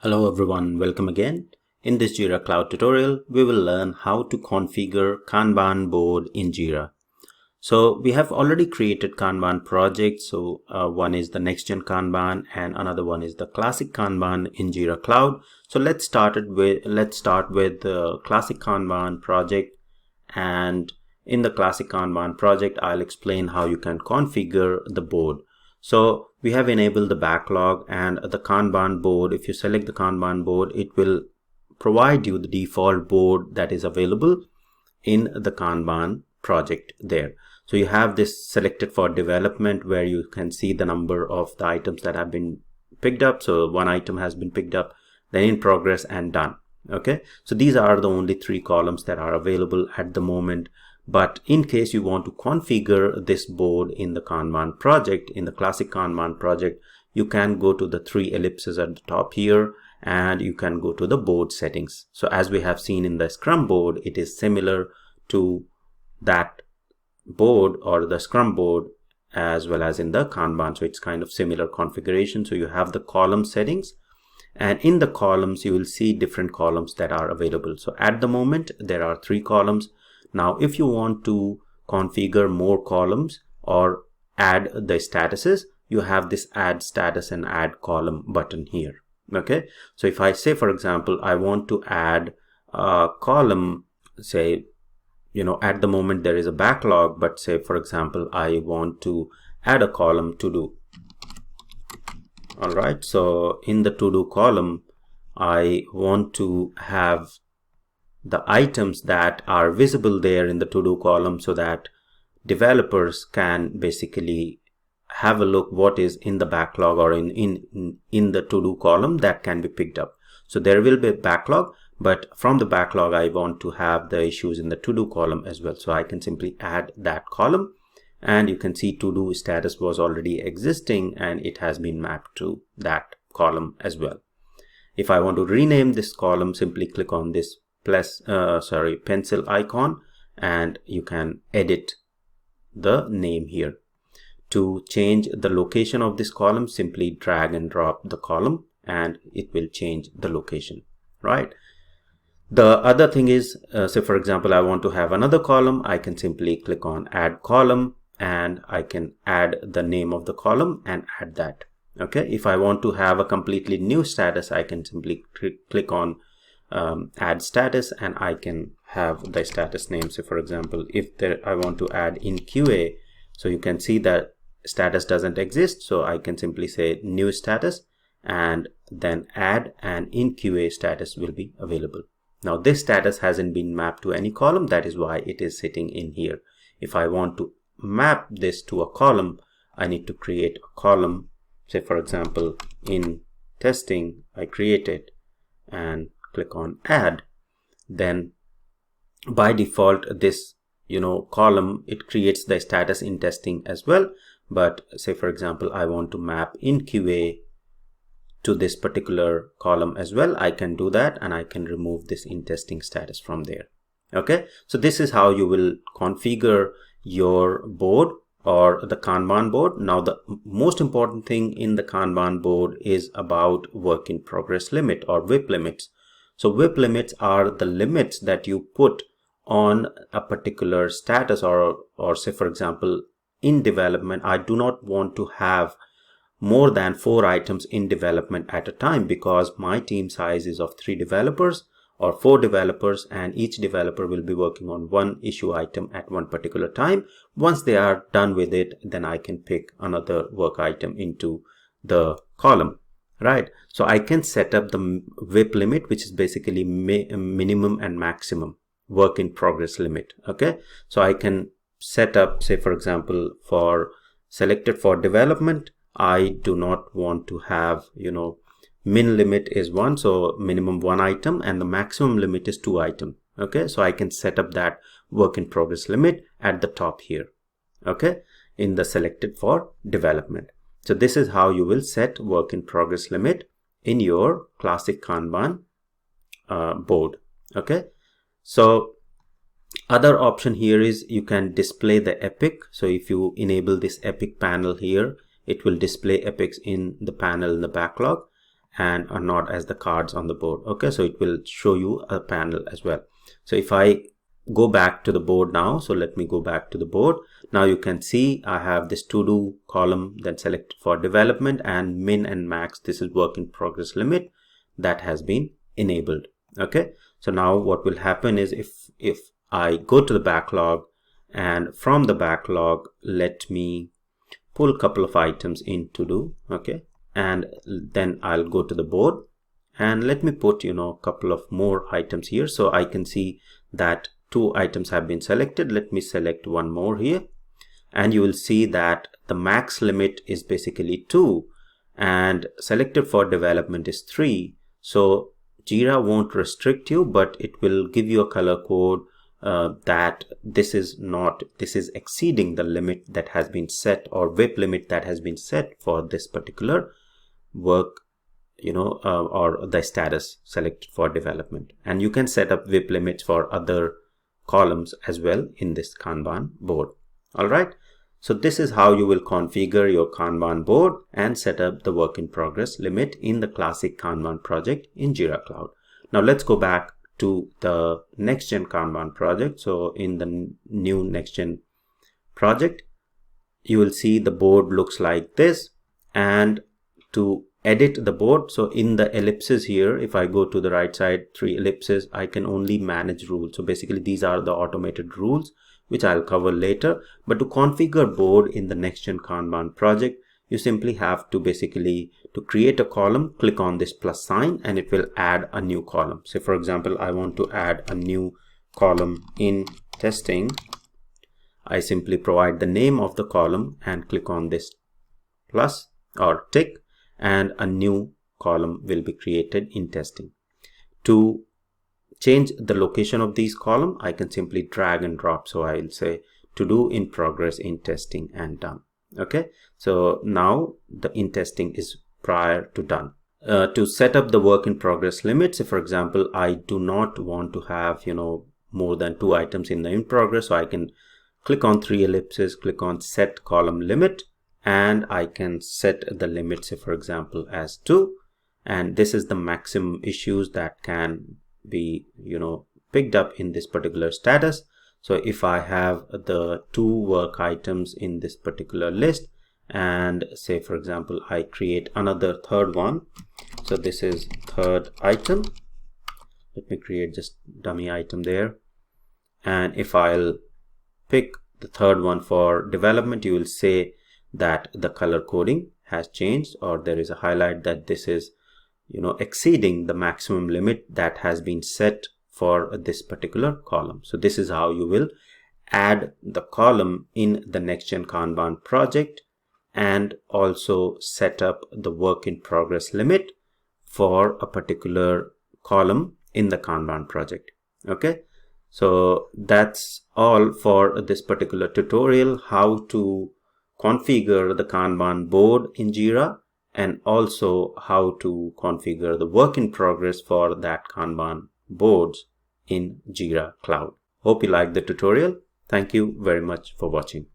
Hello everyone, welcome again. In this Jira Cloud tutorial, we will learn how to configure Kanban board in Jira. So we have already created Kanban projects. So one is the next gen Kanban and another one is the classic Kanban in Jira Cloud. So let's start with the classic Kanban project, and in the classic Kanban project, I'll explain how you can configure the board. So we have enabled the backlog and the Kanban board. If you select the Kanban board, it will provide you the default board that is available in the Kanban project there. So you have this selected for development where you can see the number of the items that have been picked up. So one item has been picked up, then in progress and done. Okay, so these are the only three columns that are available at the moment. But in case you want to configure this board in the Kanban project, in the classic Kanban project, you can go to the three ellipses at the top here and you can go to the board settings. So as we have seen in the Scrum board, it is similar to that board or the Scrum board as well as in the Kanban. So it's kind of similar configuration. So you have the column settings, and in the columns you will see different columns that are available. So at the moment there are three columns. Now if you want to configure more columns or add the statuses, you have this add status and add column button here. Okay, so if I say, for example, I want to add a column, say, at the moment there is a backlog, but say for example I want to add a column to do. All right, so in the to do column I want to have the items that are visible there in the to do column so that developers can basically have a look what is in the backlog or in the to do column that can be picked up. So there will be a backlog, but from the backlog I want to have the issues in the to do column as well. So I can simply add that column, and you can see to do status was already existing and it has been mapped to that column as well. If I want to rename this column, simply click on this pencil icon and you can edit the name here. To change the location of this column, simply drag and drop the column and it will change the location, right? The other thing is, say for example I want to have another column, I can simply click on add column and I can add the name of the column and add that. Okay, if I want to have a completely new status, I can simply click on add status and I can have the status name. So for example, if I want to add in QA, so you can see that status doesn't exist, so I can simply say new status and then add, and in QA status will be available. Now this status hasn't been mapped to any column, that is why it is sitting in here. If I want to map this to a column, I need to create a column. Say for example in testing, I create it and click on add. Then by default this column, it creates the status in testing as well. But say for example I want to map in QA to this particular column as well, I can do that and I can remove this in testing status from there. Okay, so this is how you will configure your board or the Kanban board. Now the most important thing in the Kanban board is about work in progress limit or WIP limits. So WIP limits are the limits that you put on a particular status, or say for example in development I do not want to have more than 4 items in development at a time, because my team size is of 3 developers or 4 developers and each developer will be working on one issue item at one particular time. Once they are done with it, then I can pick another work item into the column, right? So I can set up the WIP limit, which is basically minimum and maximum work in progress limit. Okay, so I can set up, say for example for selected for development, I do not want to have, min limit is 1, so minimum 1 item, and the maximum limit is 2 items. Okay, so I can set up that work in progress limit at the top here. Okay, in the selected for development. So this is how you will set work in progress limit in your classic Kanban board. Okay, so other option here is you can display the epic. So if you enable this epic panel here, it will display epics in the panel in the backlog. and are not as the cards on the board. Okay, so it will show you a panel as well. So if I go back to the board now, so let me go back to the board. Now you can see I have this to do column, then select for development, and min and max, this is work in progress limit, that has been enabled. Okay, so now what will happen is if I go to the backlog, and from the backlog let me pull a couple of items in to do. Okay, and then I'll go to the board and let me put a couple of more items here, so I can see that 2 items have been selected. Let me select one more here, and you will see that the max limit is basically 2 and selected for development is 3. So Jira won't restrict you, but it will give you a color code that this is exceeding the limit that has been set, or WIP limit that has been set for this particular work, or the status selected for development. And you can set up WIP limits for other columns as well in this Kanban board. All right, so this is how you will configure your Kanban board and set up the work in progress limit in the classic Kanban project in Jira Cloud. Now let's go back to the next gen Kanban project. So in the new next gen project, you will see the board looks like this. And to edit the board, so in the ellipses here, if I go to the right side, 3 ellipses, I can only manage rules. So basically these are the automated rules which I'll cover later. But to configure board in the next gen Kanban project, you simply have to to create a column, click on this plus sign, and it will add a new column. So for example, I want to add a new column in testing. I simply provide the name of the column and click on this plus or tick, and a new column will be created in testing. To change the location of these columns, I can simply drag and drop. So I'll say to do in progress in testing and done. Okay, so now the in testing is prior to done. To set up the work in progress limits, if for example I do not want to have more than 2 items in the in progress, so I can click on 3 ellipses, click on set column limit, and I can set the limit, say for example as 2, and this is the maximum issues that can be picked up in this particular status. So if I have the 2 work items in this particular list, and say for example I create another third one, so this is third item, let me create just dummy item there, and if I'll pick the third one for development, you will say that the color coding has changed, or there is a highlight that this is exceeding the maximum limit that has been set for this particular column. So this is how you will add the column in the next gen Kanban project, and also set up the work in progress limit for a particular column in the Kanban project. Okay, so that's all for this particular tutorial, how to configure the Kanban board in Jira, and also how to configure the work in progress for that Kanban boards in Jira Cloud. Hope you liked the tutorial. Thank you very much for watching.